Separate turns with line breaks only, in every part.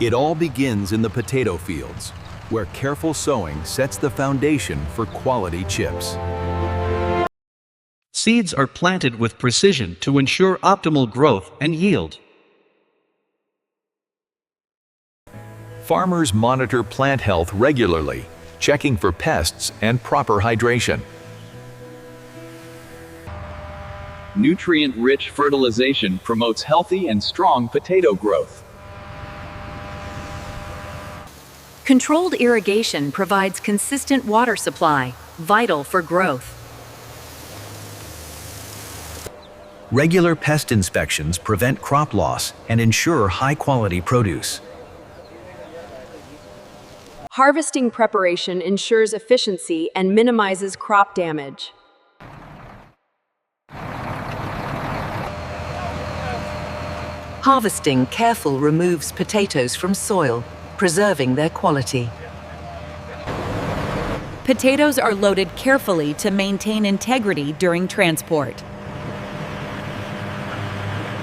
It all begins in the potato fields, where careful sowing sets the foundation for quality chips.
Seeds are planted with precision to ensure optimal growth and yield.
Farmers monitor plant health regularly, checking for pests and proper hydration.
Nutrient-rich fertilization promotes healthy and strong potato growth.
Controlled irrigation provides consistent water supply, vital for growth.
Regular pest inspections prevent crop loss and ensure high-quality produce.
Harvesting preparation ensures efficiency and minimizes crop damage.
Harvesting carefully removes potatoes from soil, preserving their quality.
Potatoes are loaded carefully to maintain integrity during transport.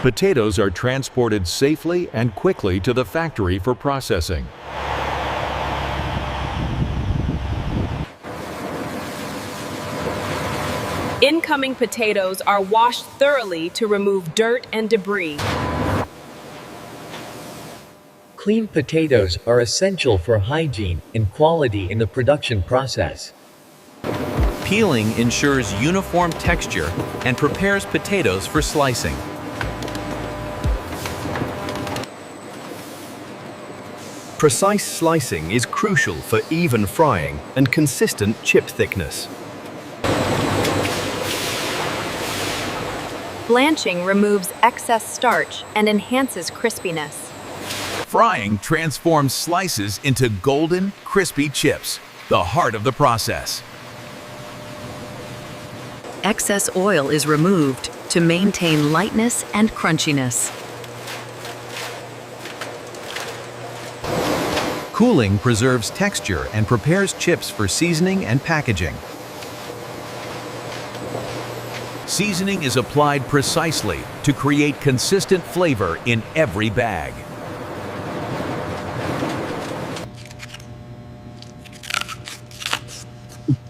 Potatoes are transported safely and quickly to the factory for processing.
Incoming potatoes are washed thoroughly to remove dirt and debris.
Clean potatoes are essential for hygiene and quality in the production process.
Peeling ensures uniform texture and prepares potatoes for slicing.
Precise slicing is crucial for even frying and consistent chip thickness.
Blanching removes excess starch and enhances crispiness.
Frying transforms slices into golden, crispy chips, the heart of the process.
Excess oil is removed to maintain lightness and crunchiness.
Cooling preserves texture and prepares chips for seasoning and packaging.
Seasoning is applied precisely to create consistent flavor in every bag.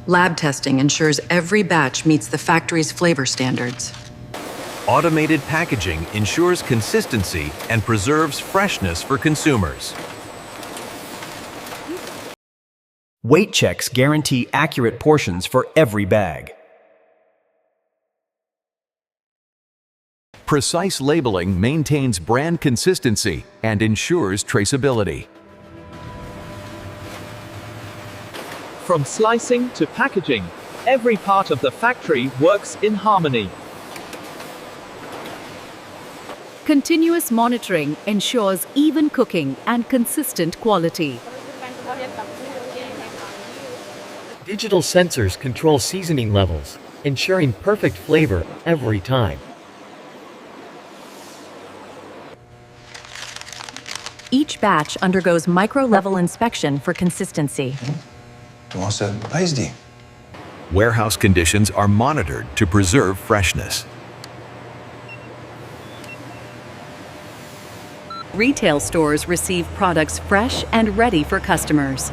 Lab testing ensures every batch meets the factory's flavor standards.
Automated packaging ensures consistency and preserves freshness for consumers.
Weight checks guarantee accurate portions for every bag.
Precise labeling maintains brand consistency and ensures traceability.
From slicing to packaging, every part of the factory works in harmony.
Continuous monitoring ensures even cooking and consistent quality.
Digital sensors control seasoning levels, ensuring perfect flavor every time.
Each batch undergoes micro-level inspection for consistency.
Warehouse conditions are monitored to preserve freshness.
Retail stores receive products fresh and ready for customers.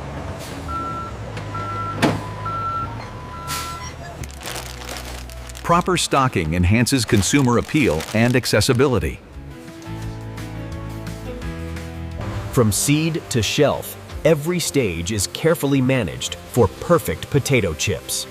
Proper stocking enhances consumer appeal and accessibility.
From seed to shelf, every stage is carefully managed for perfect potato chips.